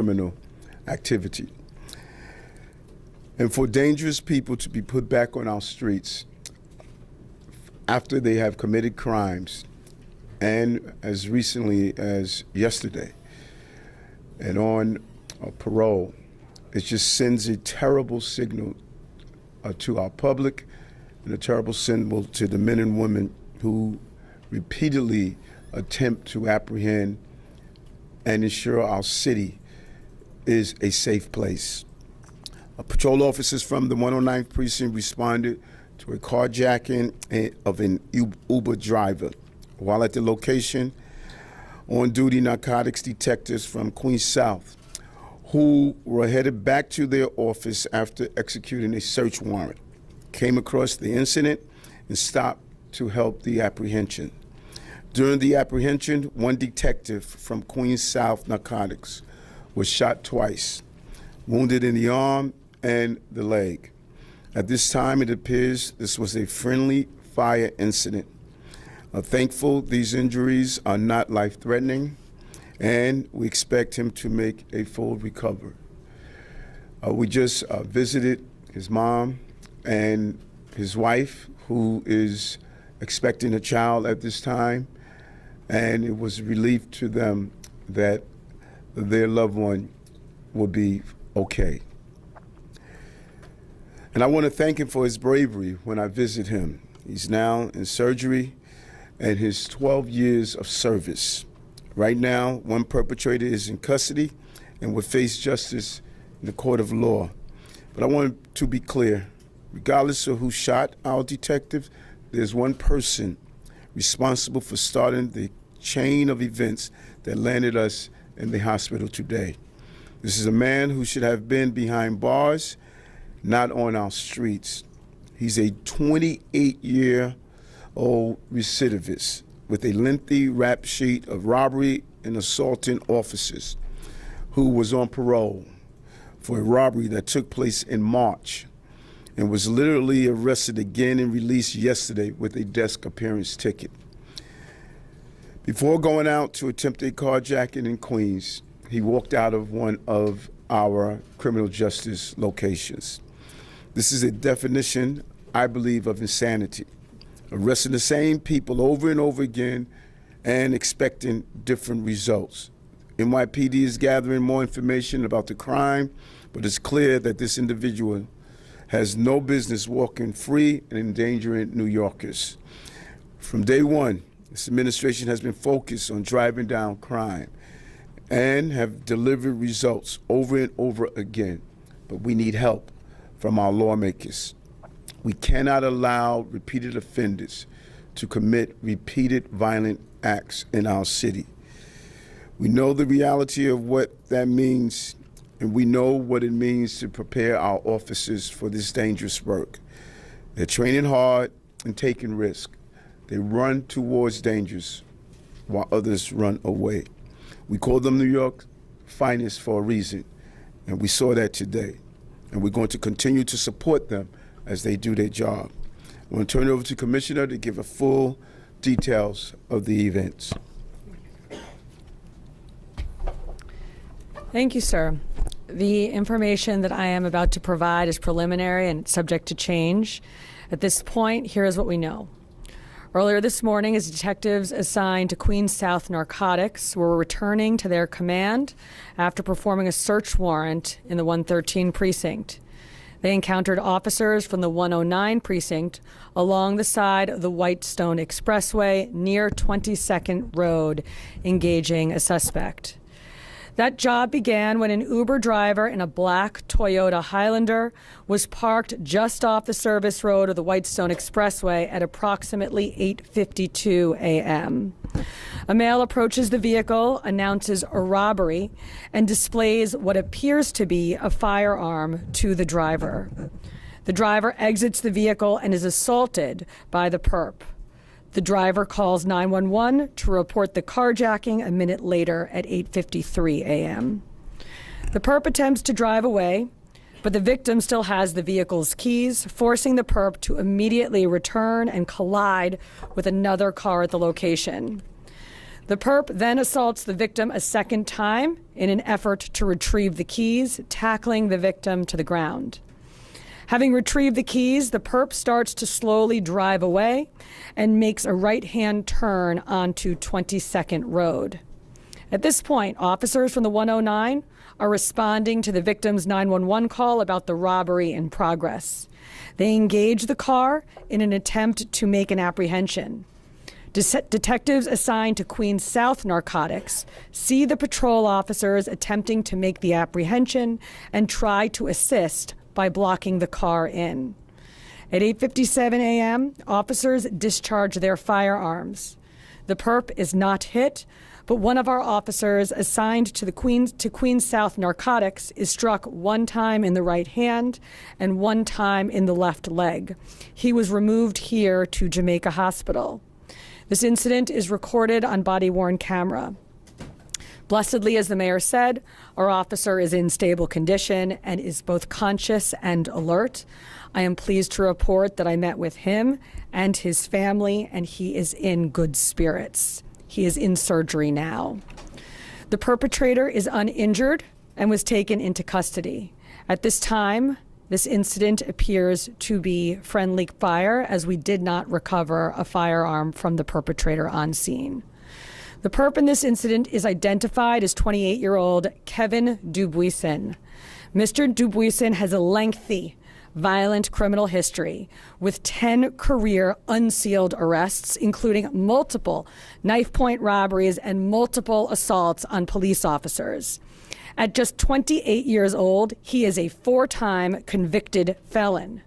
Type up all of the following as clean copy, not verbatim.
criminal activity. And for dangerous people to be put back on our streets after they have committed crimes, and as recently as yesterday, and on parole, it just sends a terrible signal to our public and a terrible symbol to the men and women who repeatedly attempt to apprehend and ensure our city is a safe place. Patrol officers from the 109th Precinct responded to a carjacking of an Uber driver. While at the location, on-duty narcotics detectives from Queens South, who were headed back to their office after executing a search warrant, came across the incident and stopped to help the apprehension. During the apprehension, one detective from Queens South Narcotics was shot twice, wounded in the arm and the leg. At this time, it appears this was a friendly fire incident. Thankful these injuries are not life-threatening, and we expect him to make a full recovery. We just visited his mom and his wife, who is expecting a child at this time, and it was a relief to them that their loved one would be okay. And I want to thank him for his bravery when I visit him. He's now in surgery and his 12 years of service. Right now, one perpetrator is in custody and will face justice in the court of law. But I want to be clear, regardless of who shot our detective, there's one person responsible for starting the chain of events that landed us in the hospital today. This is a man who should have been behind bars, not on our streets. He's a 28-year-old recidivist with a lengthy rap sheet of robbery and assaulting officers, who was on parole for a robbery that took place in March and was literally arrested again and released yesterday with a desk appearance ticket. Before going out to attempt a carjacking in Queens, he walked out of one of our criminal justice locations. This is a definition, I believe, of insanity. Arresting the same people over and over again and expecting different results. NYPD is gathering more information about the crime, but it's clear that this individual has no business walking free and endangering New Yorkers. From day one, this administration has been focused on driving down crime and have delivered results over and over again, but we need help from our lawmakers. We cannot allow repeated offenders to commit repeated violent acts in our city. We know the reality of what that means, and we know what it means to prepare our officers for this dangerous work. They're training hard and taking risks. They run towards dangers while others run away. We call them New York's finest for a reason, and we saw that today. And we're going to continue to support them as they do their job. I want to turn it over to Commissioner to give a full details of the events. Thank you, sir. The information that I am about to provide is preliminary and subject to change. At this point, here is what we know. Earlier this morning, as detectives assigned to Queens South Narcotics were returning to their command after performing a search warrant in the 113 precinct. They encountered officers from the 109 precinct along the side of the Whitestone Expressway near 22nd Road, engaging a suspect. That job began when an Uber driver in a black Toyota Highlander was parked just off the service road of the Whitestone Expressway at approximately 8:52 a.m. A male approaches the vehicle, announces a robbery, and displays what appears to be a firearm to the driver. The driver exits the vehicle and is assaulted by the perp. The driver calls 911 to report the carjacking a minute later at 8:53 a.m. The perp attempts to drive away, but the victim still has the vehicle's keys, forcing the perp to immediately return and collide with another car at the location. The perp then assaults the victim a second time in an effort to retrieve the keys, tackling the victim to the ground. Having retrieved the keys, the perp starts to slowly drive away and makes a right-hand turn onto 22nd Road. At this point, officers from the 109 are responding to the victim's 911 call about the robbery in progress. They engage the car in an attempt to make an apprehension. Detectives assigned to Queens South Narcotics see the patrol officers attempting to make the apprehension and try to assist by blocking the car in. At 8:57 a.m., officers discharge their firearms. The perp is not hit, but one of our officers assigned to Queens South Narcotics is struck one time in the right hand and one time in the left leg. He was removed here to Jamaica Hospital. This incident is recorded on body-worn camera. Blessedly, as the mayor said, our officer is in stable condition and is both conscious and alert. I am pleased to report that I met with him and his family, and he is in good spirits. He is in surgery now. The perpetrator is uninjured and was taken into custody. At this time, this incident appears to be friendly fire, as we did not recover a firearm from the perpetrator on scene. The perp in this incident is identified as 28-year-old Kevin Dubuisson. Mr. Dubuisson has a lengthy, violent criminal history with 10 career unsealed arrests, including multiple knife-point robberies and multiple assaults on police officers. At just 28 years old, he is a 4-time convicted felon.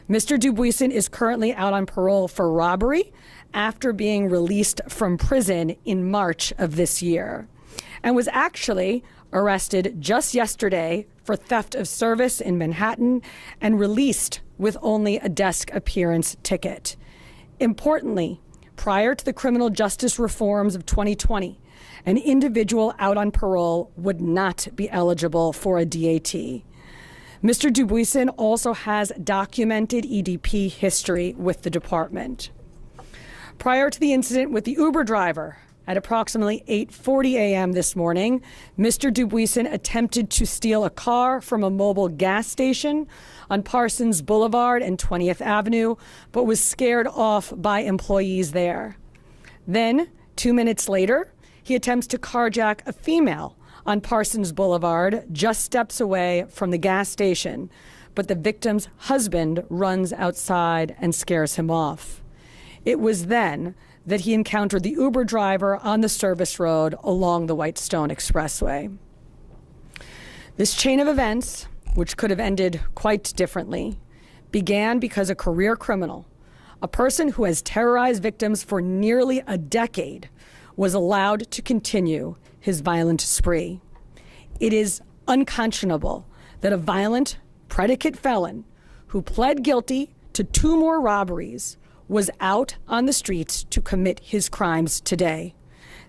Mr. Dubuisson is currently out on parole for robbery after being released from prison in March of this year, and was actually arrested just yesterday for theft of service in Manhattan and released with only a desk appearance ticket. Importantly, prior to the criminal justice reforms of 2020, an individual out on parole would not be eligible for a DAT. Mr. Dubuisson also has documented EDP history with the department. Prior to the incident with the Uber driver, at approximately 8:40 a.m. this morning, Mr. Dubuisson attempted to steal a car from a mobile gas station on Parsons Boulevard and 20th Avenue, but was scared off by employees there. Then, 2 minutes later, he attempts to carjack a female on Parsons Boulevard, just steps away from the gas station, but the victim's husband runs outside and scares him off. It was then that he encountered the Uber driver on the service road along the Whitestone Expressway. This chain of events, which could have ended quite differently, began because a career criminal, a person who has terrorized victims for nearly a decade, was allowed to continue his violent spree. It is unconscionable that a violent predicate felon who pled guilty to 2 more robberies was out on the streets to commit his crimes today.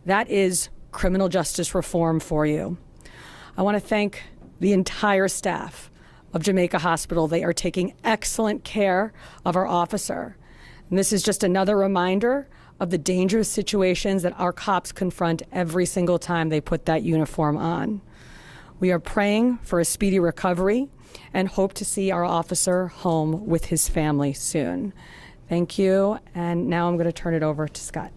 That is criminal justice reform for you. I want to thank the entire staff of Jamaica Hospital. They are taking excellent care of our officer. And this is just another reminder of the dangerous situations that our cops confront every single time they put that uniform on. We are praying for a speedy recovery and hope to see our officer home with his family soon. Thank you, and now I'm going to turn it over to Scott.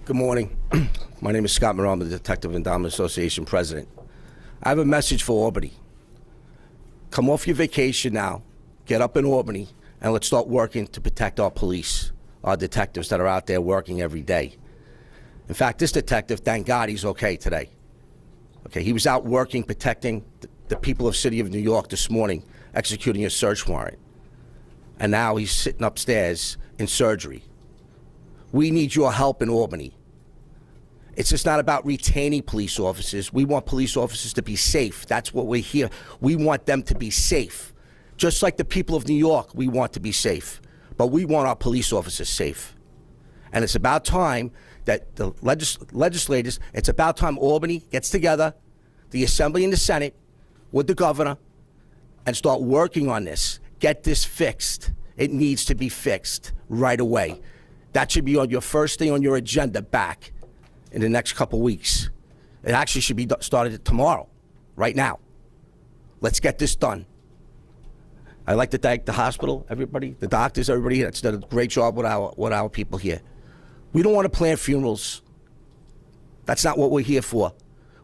Good morning. My name is Scott Moran, the Detective Endowment Association president. I have a message for Albany. Come off your vacation now, get up in Albany, and let's start working to protect our police, our detectives that are out there working every day. In fact, this detective, thank God he's okay today. Okay, he was out working, protecting the people of City of New York this morning, executing a search warrant. And now he's sitting upstairs in surgery. We need your help in Albany. It's just not about retaining police officers. We want police officers to be safe. That's what we're here. We want them to be safe. Just like the people of New York, we want to be safe. But we want our police officers safe. And it's about time that the legislators, it's about time Albany gets together, the Assembly and the Senate, with the governor, and start working on this. Get this fixed. It needs to be fixed right away. That should be on your first thing on your agenda back in the next couple weeks. It actually should be started tomorrow, right now. Let's get this done. I'd like to thank the hospital, everybody, the doctors, everybody that's done a great job with our people here. We don't want to plan funerals. That's not what we're here for.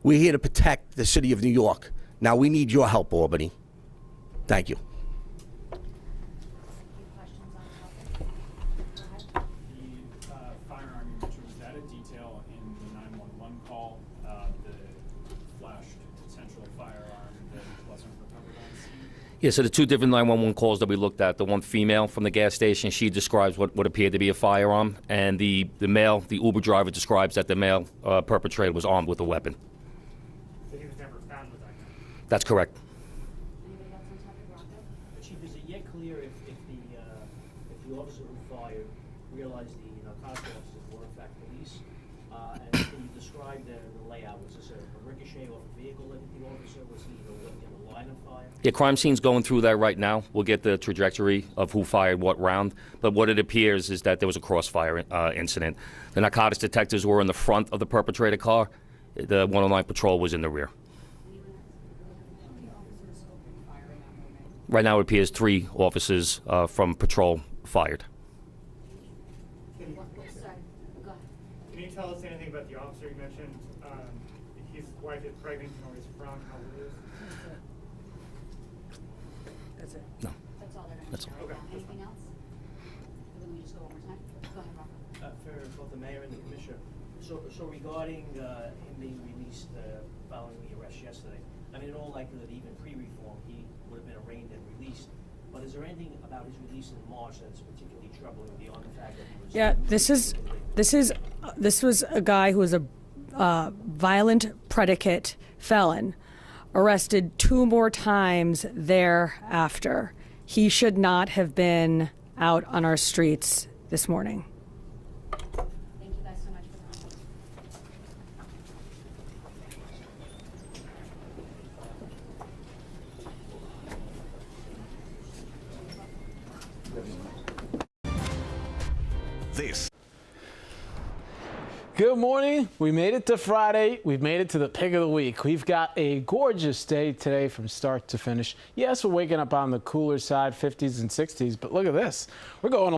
We're here to protect the city of New York. Now we need your help, Albany. Thank you. The firearm you mentioned, was that a detail in the 911 call, the flashed potential firearm that wasn't recovered on scene? Yeah, so the two different 911 calls that we looked at, the one female from the gas station, she describes what appeared to be a firearm, and the male, the Uber driver, describes that the male perpetrator was armed with a weapon. So he was never found with that gun? That's correct. Anybody else on topic, Rocco? Chief, is it yet clear if the officer who fired realized the narcotics officers were in fact police? And can you describe the layout? Was this a ricochet off a vehicle that hit the officer? Was he in the line of fire? Yeah, crime scene's going through that right now. We'll get the trajectory of who fired what round, but what it appears is that there was a crossfire incident. The narcotics detectives were in the front of the perpetrator car. The 109 patrol was in the rear. Right now it appears 3 officers from patrol fired. Sorry, go ahead. Can you tell us anything about the officer you mentioned? His wife is pregnant, and where he's from, how old he is? That's it. No. That's all they're going to That's share all. right now. Okay. Anything else? Or then we just go one more time? Go ahead, Rocco. For both the mayor and the commissioner. So regarding him being released following the arrest yesterday, I mean, in all likelihood, even pre-reform, he would have been arraigned and released. But is there anything about his release in March that's particularly troubling beyond the fact that he was? Yeah, this was a guy who was a violent predicate felon, arrested 2 more times thereafter. He should not have been out on our streets this morning. Thank you guys so much for coming. This. Good morning. We made it to Friday. We've made it to the pick of the week. We've got a gorgeous day today from start to finish. Yes, we're waking up on the cooler side, 50s and 60s, but look at this. We're going